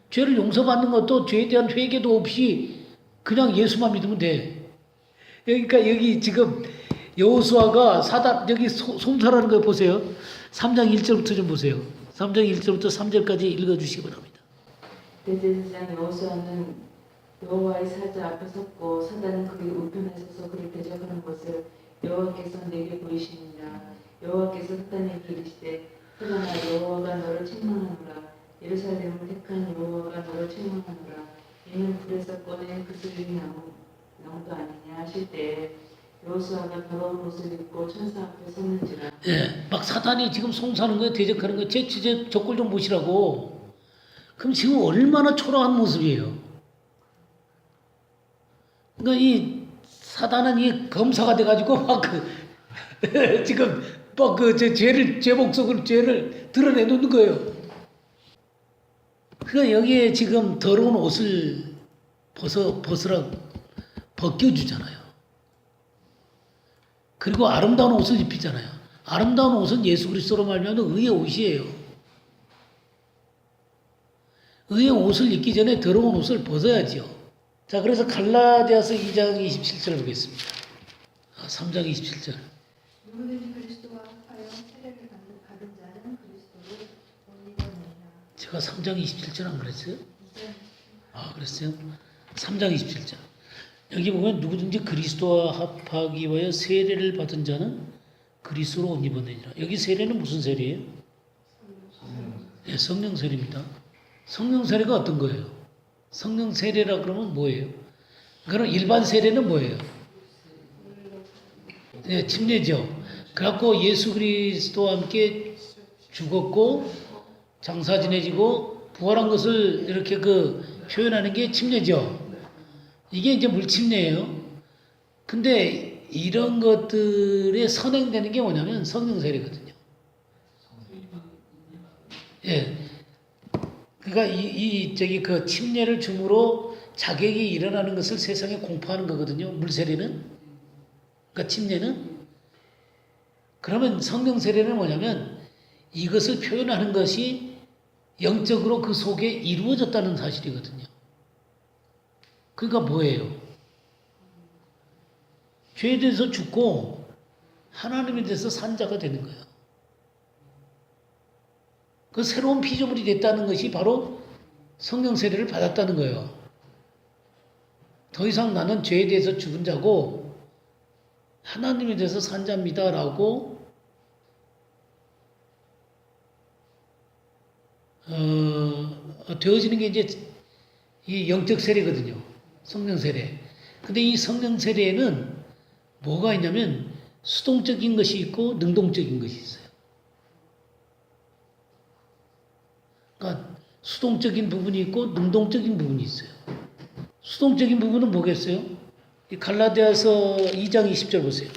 Speaker 1: 죄를 용서받는 것도 죄에 대한 회개도 없이 그냥 예수만 믿으면 돼. 그러니까 여기 지금 여호수아가 여기 솜사라는 거 보세요. 3장 1절부터 좀 보세요. 3장 1절부터 3절까지 읽어주시기 바랍니다.
Speaker 5: 대제사장 여호수아는 여호와의 사자 앞에 섰고 사단은 그의 우편에 서서 그를 대적하는 것을 여호와께서 내게 보이시니라. 여호와께서 사단에게 이르시되 사단아, 여호와가 너를 책망하노라. 예루살렘을 택한 여호와가 너를 책망하노라. 이는 불에서 꺼낸 그슬린 나무도 아니냐 하실 때에 여호수아가 더러운 옷을 입고 천사 앞에 섰는지라.
Speaker 1: 막 사단이 지금 송사하는 거예요. 대적하는 거예요. 제 저꼴 좀 보시라고. 그럼 지금 얼마나 초라한 모습이에요. 그러니까 이 사단은 이 검사가 돼가지고 막 지금 막 제 목적으로 죄를 드러내놓는 거예요. 그러니까 여기에 지금 더러운 옷을 벗으라고 벗겨주잖아요. 그리고 아름다운 옷을 입히잖아요. 아름다운 옷은 예수 그리스도로 말미암아 의의 옷이에요. 의의 옷을 입기 전에 더러운 옷을 벗어야지요. 자, 그래서 갈라디아서 2장 27절 보겠습니다. 3장 27절.
Speaker 6: 누구든지 그리스도와 합하여 세례를 받은 자는 그리스도를 못 입었느니라.
Speaker 1: 제가 3장 27절 안 그랬어요? 그랬어요? 3장 27절. 여기 보면 누구든지 그리스도와 합하기 위하여 세례를 받은 자는 그리스도로 옷 입었느니라. 여기 세례는 무슨 세례예요? 네, 성령 세례입니다. 성령 세례가 어떤 거예요? 성령 세례라 그러면 뭐예요? 그럼 일반 세례는 뭐예요? 네, 침례죠. 그래갖고 예수 그리스도와 함께 죽었고 장사 지내지고 부활한 것을 이렇게 표현하는 게 침례죠. 이게 이제 물침례예요. 근데 이런 것들에 선행되는 게 뭐냐면 성령 세례거든요. 예. 그러니까 그 침례를 줌으로 자격이 일어나는 것을 세상에 공포하는 거거든요. 물세례는. 그러니까 침례는. 그러면 성령 세례는 뭐냐면 이것을 표현하는 것이 영적으로 그 속에 이루어졌다는 사실이거든요. 그러니까 뭐예요? 죄에 대해서 죽고 하나님에 대해서 산 자가 되는 거예요. 그 새로운 피조물이 됐다는 것이 바로 성령 세례를 받았다는 거예요. 더 이상 나는 죄에 대해서 죽은 자고 하나님에 대해서 산 자입니다라고 되어지는 게 이제 이 영적 세례거든요. 성령 세례. 근데 이 성령 세례에는 뭐가 있냐면 수동적인 것이 있고 능동적인 것이 있어요. 그러니까 수동적인 부분이 있고 능동적인 부분이 있어요. 수동적인 부분은 뭐겠어요? 이 갈라디아서 2장 20절 보세요.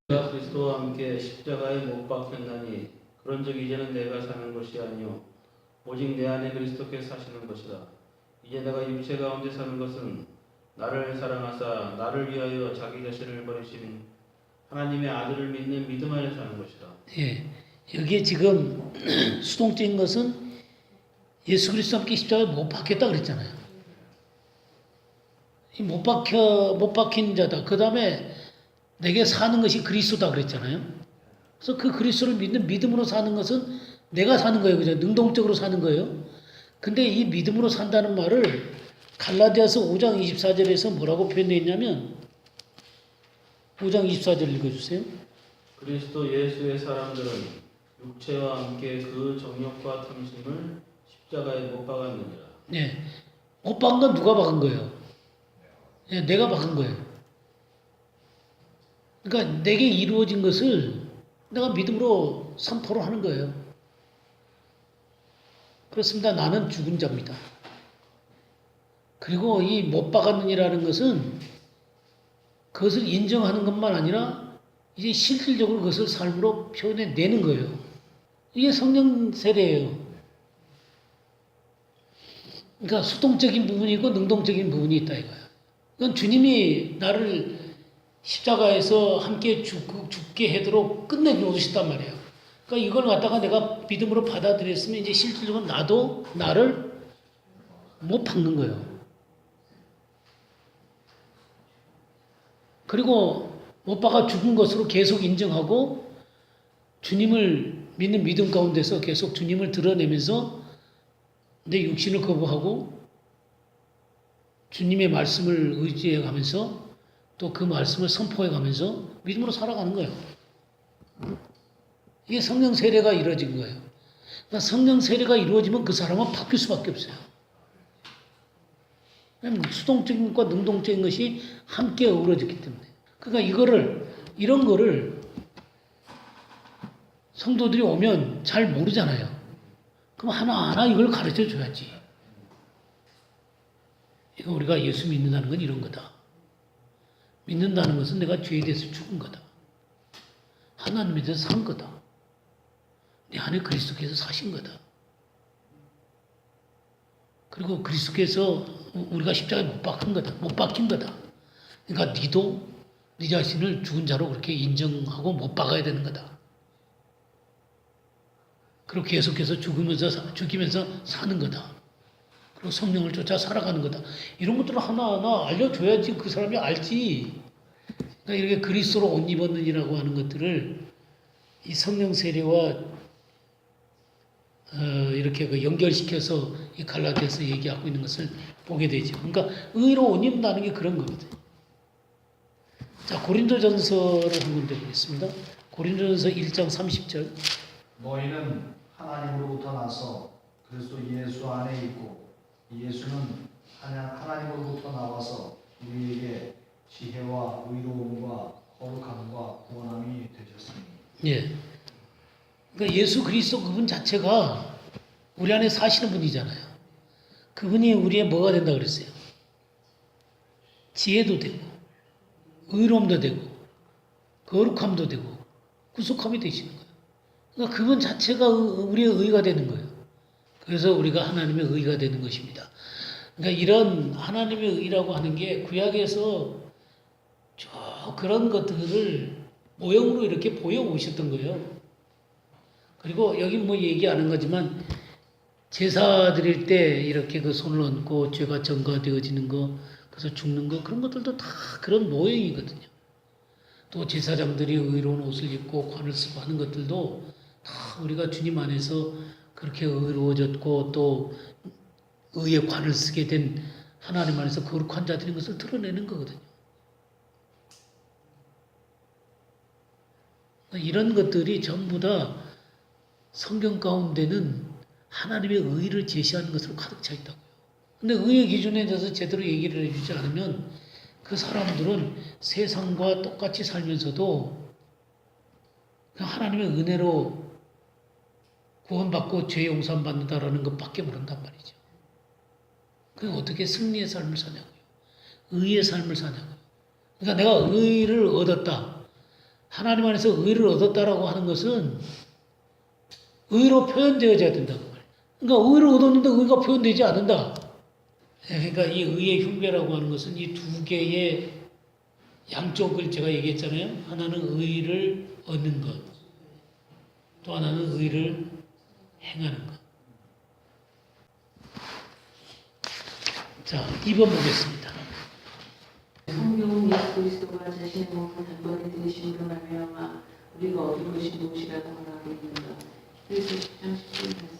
Speaker 3: 내가 그리스도와 함께 십자가에 못 박혔나니 그런즉 이제는 내가 사는 것이 아니요 오직 내 안에 그리스도께서 사시는 것이라. 이제 내가 육체 가운데 사는 것은 나를 사랑하사 나를 위하여 자기 자신을 버리신 하나님의 아들을 믿는 믿음 안에 사는 것이라.
Speaker 1: 예, 여기에 지금 수동적인 것은 예수 그리스도와 함께 십자가에 못 박혔다 그랬잖아요. 못 박힌 자다. 그 다음에 내게 사는 것이 그리스도다 그랬잖아요. 그래서 그 그리스도를 믿는 믿음으로 사는 것은 내가 사는 거예요. 그죠? 능동적으로 사는 거예요. 근데 이 믿음으로 산다는 말을 갈라디아서 5장 24절에서 뭐라고 표현되어 있냐면 5장 24절 읽어주세요.
Speaker 3: 그리스도 예수의 사람들은 육체와 함께 그 정욕과 탐심을 십자가에 못 박았느니라.
Speaker 1: 네. 못 박은 건 누가 박은 거예요? 네, 내가 박은 거예요. 그러니까 내게 이루어진 것을 내가 믿음으로 선포를 하는 거예요. 그렇습니다. 나는 죽은 자입니다. 그리고 이 못 박았느니라는 것은 그것을 인정하는 것만 아니라 이제 실질적으로 그것을 삶으로 표현해 내는 거예요. 이게 성령 세례예요. 그러니까 수동적인 부분이 있고 능동적인 부분이 있다 이거야. 그건 주님이 나를 십자가에서 함께 죽게 해도록 끝내놓으셨단 말이에요. 그러니까 이걸 갖다가 내가 믿음으로 받아들였으면 이제 실질적으로 나도 나를 못 박는 거예요. 그리고 못 박아 죽은 것으로 계속 인정하고 주님을 믿는 믿음 가운데서 계속 주님을 드러내면서 내 육신을 거부하고 주님의 말씀을 의지해 가면서 또 그 말씀을 선포해 가면서 믿음으로 살아가는 거예요. 이게 성령 세례가 이루어진 거예요. 그러니까 성령 세례가 이루어지면 그 사람은 바뀔 수밖에 없어요. 수동적인 것과 능동적인 것이 함께 어우러졌기 때문에. 그러니까 이런 거를 성도들이 오면 잘 모르잖아요. 그럼 하나하나 이걸 가르쳐 줘야지. 이거 우리가 예수 믿는다는 건 이런 거다. 믿는다는 것은 내가 죄에 대해서 죽은 거다. 하나님에 대해서 산 거다. 내 안에 그리스도께서 사신 거다. 그리고 그리스도께서 우리가 십자가에 못 박힌 거다. 못 박힌 거다. 그러니까 니도 네 자신을 죽은 자로 그렇게 인정하고 못 박아야 되는 거다. 그리고 계속해서 죽이면서 사는 거다. 그리고 성령을 쫓아 살아가는 거다. 이런 것들을 하나하나 알려줘야지 그 사람이 알지. 그러니까 이렇게 그리스도로 옷 입었느니라고 하는 것들을 이 성령 세례와 이렇게 그 연결시켜서 이 갈라디아서 얘기하고 있는 것을 보게 되죠. 그러니까 의로 옷 입는다는 게 그런 거거든요. 자, 고린도전서를 한 군데 보겠습니다. 고린도전서 1장 30절.
Speaker 2: 너희는 하나님으로부터 나서 그리스도 예수 안에 있고 예수는 하나님으로부터 나와서 우리에게 지혜와 의로움과 거룩함과 구원함이 되셨으니.
Speaker 1: 예. 그러니까 예수 그리스도 그분 자체가 우리 안에 사시는 분이잖아요. 그분이 우리의 뭐가 된다 그랬어요? 지혜도 되고, 의로움도 되고, 거룩함도 되고, 구속함이 되시는 거예요. 그러니까 그분 자체가 우리의 의가 되는 거예요. 그래서 우리가 하나님의 의가 되는 것입니다. 그러니까 이런 하나님의 의라고 하는 게 구약에서 쭉 그런 것들을 모형으로 이렇게 보여오셨던 거예요. 그리고 여기 뭐 얘기 안 한 거지만 제사 드릴 때 이렇게 그 손을 얹고 죄가 전가되어지는 거, 그래서 죽는 거, 그런 것들도 다 그런 모형이거든요. 또 제사장들이 의로운 옷을 입고 관을 쓰고 하는 것들도 다 우리가 주님 안에서 그렇게 의로워졌고 또 의의 관을 쓰게 된 하나님 안에서 거룩한 자들인 것을 드러내는 거거든요. 이런 것들이 전부 다 성경 가운데는 하나님의 의를 제시하는 것으로 가득 차 있다고요. 근데 의의 기준에 대해서 제대로 얘기를 해주지 않으면 그 사람들은 세상과 똑같이 살면서도 그냥 하나님의 은혜로 구원받고 죄 용서 받는다라는 것밖에 모른단 말이죠. 그게 어떻게 승리의 삶을 사냐고요. 의의 삶을 사냐고요. 그러니까 내가 의를 얻었다. 하나님 안에서 의를 얻었다라고 하는 것은 의로 표현되어져야 된다고 말이에요. 그러니까 의를 얻었는데 의가 표현되지 않는다. 그러니까 이 의의 흉배라고 하는 것은 이 두 개의 양쪽을 제가 얘기했잖아요. 하나는 의를 얻는 것, 또 하나는 의를 행하는 것. 자, 2번 보겠습니다.
Speaker 5: 성경은 예수 그리스도가 자신의 몸을 단번에 들이심으로 말미암아 우리가 얻은 것이 무엇이라고 말하고 있는가. 그래서 10장 10절 말씀.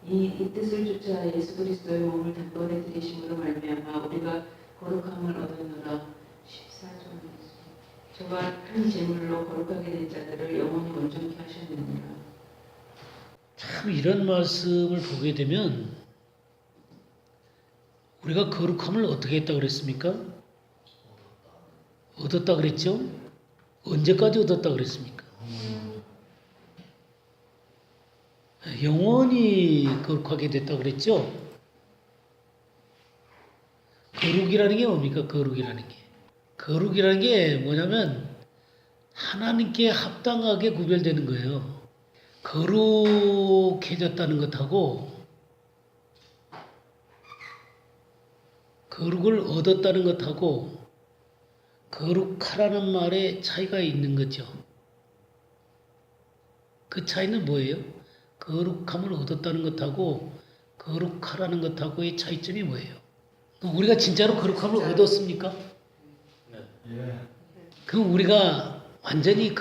Speaker 5: 이 뜻을 쫓아 예수 그리스도의 몸을 단번에 들이심으로 말미암아 우리가 거룩함을 얻었노라. 14절 말씀. 저가 한 제물로 거룩하게 된 자들을 영원히 온전케 하셨느니라.
Speaker 1: 참 이런 말씀을 보게 되면 우리가 거룩함을 어떻게 했다 그랬습니까? 얻었다 그랬죠? 언제까지 얻었다 그랬습니까? 영원히 거룩하게 됐다 그랬죠? 거룩이라는 게 뭡니까? 거룩이라는 게. 거룩이라는 게 뭐냐면 하나님께 합당하게 구별되는 거예요. 거룩해졌다는 것하고 거룩을 얻었다는 것하고 거룩하라는 말에 차이가 있는 거죠. 그 차이는 뭐예요? 거룩함을 얻었다는 것하고 거룩하라는 것하고의 차이점이 뭐예요? 우리가 진짜로 거룩함을 얻었습니까?
Speaker 2: 예.
Speaker 1: 그럼 우리가 완전히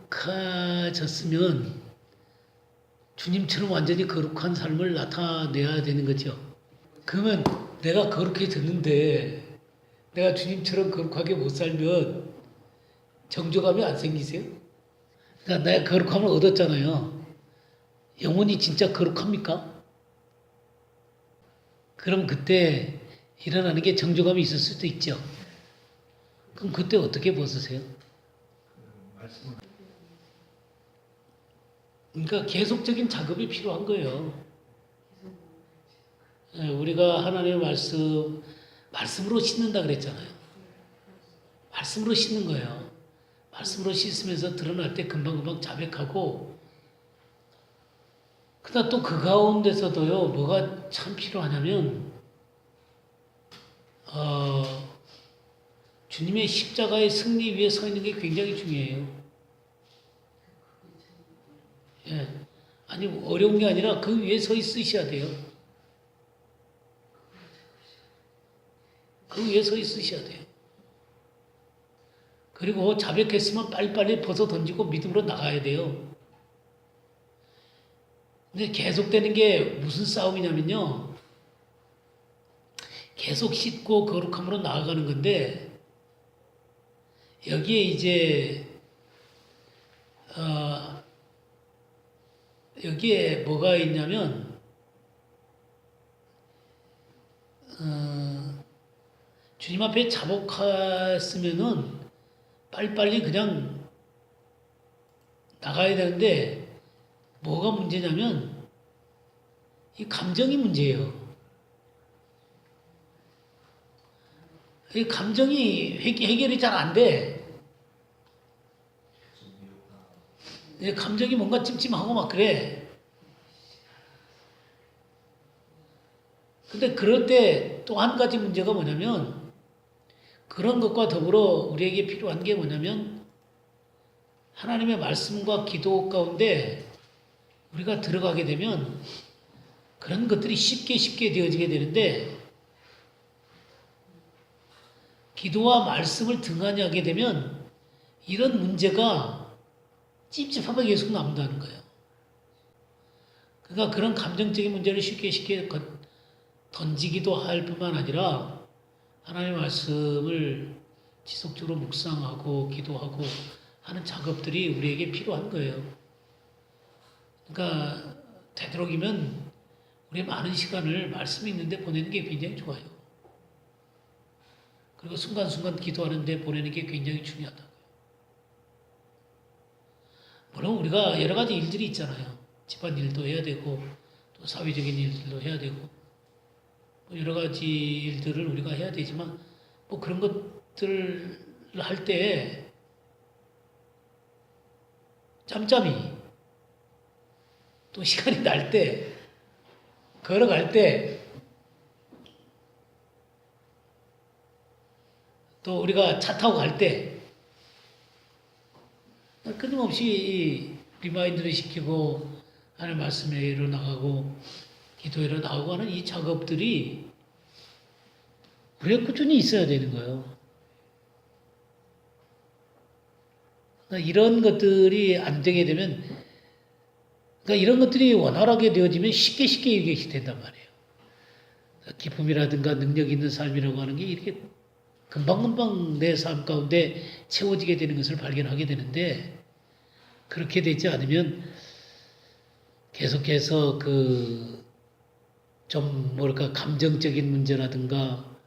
Speaker 1: 거룩해졌으면 주님처럼 완전히 거룩한 삶을 나타내야 되는 거죠. 그러면 내가 거룩해졌는데 내가 주님처럼 거룩하게 못 살면 정죄감이 안 생기세요? 그러니까 내가 거룩함을 얻었잖아요. 영혼이 진짜 거룩합니까? 그럼 그때 일어나는 게 정죄감이 있을 수도 있죠. 그럼 그때 어떻게 벗으세요? 그러니까 계속적인 작업이 필요한 거예요. 우리가 하나님의 말씀으로 씻는다 그랬잖아요. 말씀으로 씻는 거예요. 말씀으로 씻으면서 드러날 때 금방금방 자백하고 그러나 또 그 가운데서도요 뭐가 참 필요하냐면 주님의 십자가의 승리 위에 서 있는 게 굉장히 중요해요. 예. 아니 어려운 게 아니라 그 위에 서 있으셔야 돼요. 그 위에 서 있으셔야 돼요. 그리고 자백했으면 빨리빨리 벗어 던지고 믿음으로 나가야 돼요. 근데 계속되는 게 무슨 싸움이냐면요. 계속 씻고 거룩함으로 나아가는 건데 여기에 이제 여기에 뭐가 있냐면 주님 앞에 자복했으면은 빨리빨리 그냥 나가야 되는데 뭐가 문제냐면 이 감정이 문제예요. 이 감정이 해결이 잘 안 돼. 내 감정이 뭔가 찜찜하고 막 그래. 근데 그럴 때 또 한 가지 문제가 뭐냐면 그런 것과 더불어 우리에게 필요한 게 뭐냐면 하나님의 말씀과 기도 가운데 우리가 들어가게 되면 그런 것들이 쉽게 되어지게 되는데 기도와 말씀을 등한히 하게 되면 이런 문제가 찝찝하게 계속 남는다는 거예요. 그러니까 그런 감정적인 문제를 쉽게 던지기도 할 뿐만 아니라 하나님의 말씀을 지속적으로 묵상하고 기도하고 하는 작업들이 우리에게 필요한 거예요. 그러니까 되도록이면 우리의 많은 시간을 말씀 읽는데 보내는 게 굉장히 좋아요. 그리고 순간순간 기도하는데 보내는 게 굉장히 중요하다고요. 물론 우리가 여러 가지 일들이 있잖아요. 집안일도 해야 되고 또 사회적인 일들도 해야 되고 여러 가지 일들을 우리가 해야 되지만 뭐 그런 것들을 할 때 짬짬이 또 시간이 날 때 걸어갈 때 또 우리가 차 타고 갈 때 끊임없이 리마인드를 시키고 하나님 말씀회로 나가고 기도회로 나가고 하는 이 작업들이 우리가 꾸준히 있어야 되는 거예요. 그러니까 이런 것들이 안 되게 되면 그러니까 이런 것들이 원활하게 되어지면 쉽게 이게 된단 말이에요. 기쁨이라든가 능력 있는 삶이라고 하는 게 이렇게 금방금방 내 삶 가운데 채워지게 되는 것을 발견하게 되는데 그렇게 되지 않으면 계속해서 좀 뭐랄까 감정적인 문제라든가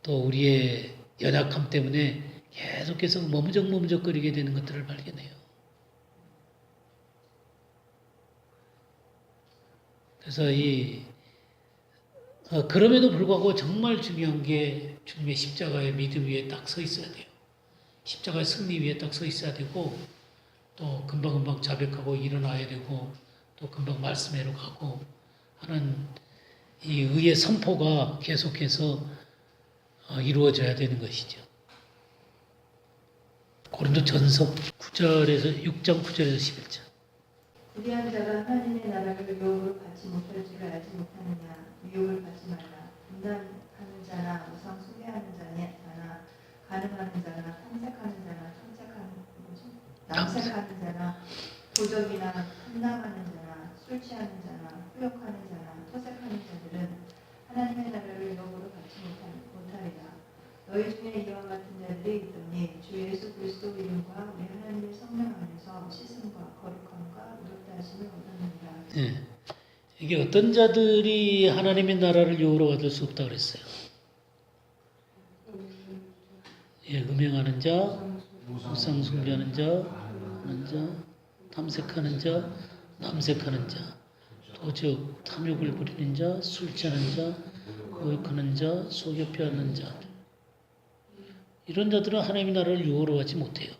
Speaker 1: 또 우리의 연약함 때문에 계속해서 머무적거리게 되는 것들을 발견해요. 그래서 그럼에도 불구하고 정말 중요한 게 주님의 십자가의 믿음 위에 딱 서 있어야 돼요. 십자가의 승리 위에 딱 서 있어야 되고 또 금방금방 자백하고 일어나야 되고 또 금방 말씀회로 가고 하는 이 의의 선포가 계속해서 이루어져야 되는 것이죠. 고린도전서 6장 9절에서 11절.
Speaker 6: 불의한 자가 하나님의 나라를 유혹으로 받지 못할 줄을 알지 못하느냐. 유혹을 받지 말라. 분단하는 자나 우상 숭배하는 자나 간음하는 자나 남색하는 자나 도적이나 탐남하는 자나 술 취하는 자나 후욕하는 자나 토색하는 자들은 하나님의 나라를 유혹으로 받지 못하리라. 너희 중에 이와 같은 자들이 있더니 주 예수 그리스도 이름과 우리 하나님의 성령 안에서 씻음과 거룩함과 의롭다 하심을 얻었느니라.
Speaker 1: 네. 이게 어떤 자들이 하나님의 나라를 유혹으로 받을 수 없다 그랬어요. 예, 음행하는 자, 우상 숭배하는 자, 하는 자, 탐색하는 자, 남색하는 자, 도적, 탐욕을 부리는 자, 술 취하는 자, 거역하는 자, 속여 빼앗는 자. 이런 자들은 하나님의 나라를 유혹으로 받지 못해요.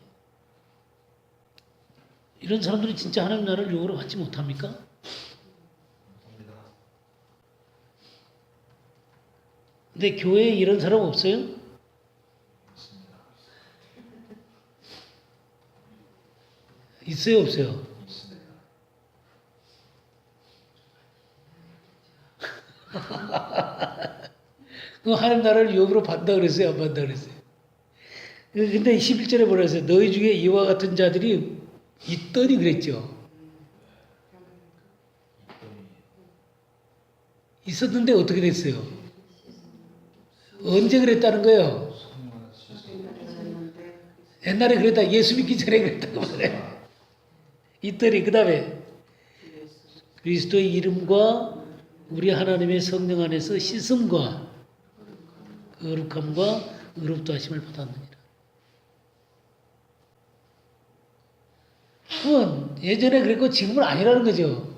Speaker 1: 이런 사람들이 진짜 하나님 나라를 유혹으로 받지 못합니까?
Speaker 2: 합니다.
Speaker 1: 근데 교회에 이런 사람 없어요?
Speaker 2: 있습니다.
Speaker 1: 있어요, 없어요?
Speaker 2: 있습니다.
Speaker 1: 그 하나님 나라를 유혹으로 받는다 그랬어요, 안 받는다 그랬어요? 근데 11절에 뭐라 했어요? 너희 중에 이와 같은 자들이 있더니 그랬죠. 있었는데 어떻게 됐어요? 언제 그랬다는 거예요?
Speaker 2: 성령을 씻어
Speaker 1: 옛날에 그랬다. 예수 믿기 전에 그랬다고 말해. 있더니 그 다음에 그리스도의 이름과 우리 하나님의 성령 안에서 씻음과 거룩함과 의롭다 하심을 받았느니라. 그건 예전에 그랬고 지금은 아니라는 거죠.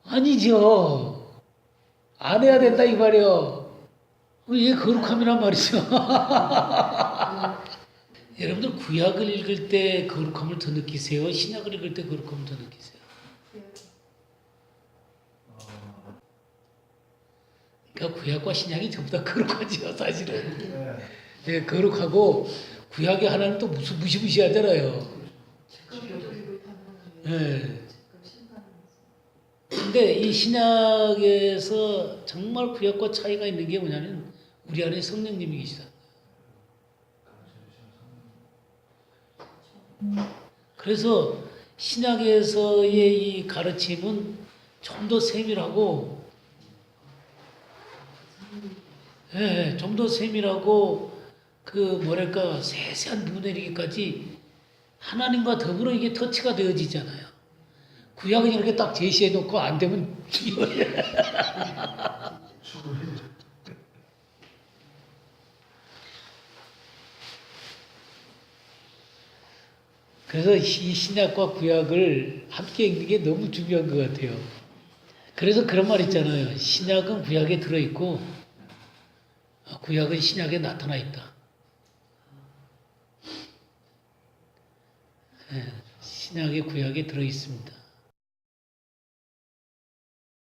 Speaker 1: 아니죠. 안 해야 된다 이 말이요. 이게 거룩함이란 말이죠. 여러분들 구약을 읽을 때 거룩함을 더 느끼세요? 신약을 읽을 때 거룩함을 더 느끼세요? 그러니까 구약과 신약이 전부 다 거룩하지요, 사실은.
Speaker 2: 네.
Speaker 1: 네, 거룩하고 구약의 하나는 또 무시무시하잖아요. 네. 근데 이 신약에서 정말 구약과 차이가 있는 게 뭐냐면 우리 안에 성령님이 계시다. 그래서 신약에서의 이 가르침은 좀 더 세밀하고, 예, 좀 더 세밀하고 그 뭐랄까 세세한 부분에 이르기까지 하나님과 더불어 이게 터치가 되어지잖아요. 구약은 이렇게 딱 제시해 놓고 안 되면 죽여요. 그래서 이 신약과 구약을 함께 읽는 게 너무 중요한 것 같아요. 그래서 그런 말 있잖아요. 신약은 구약에 들어있고 구약은 신약에 나타나 있다. 예, 신약의 구약에 들어있습니다.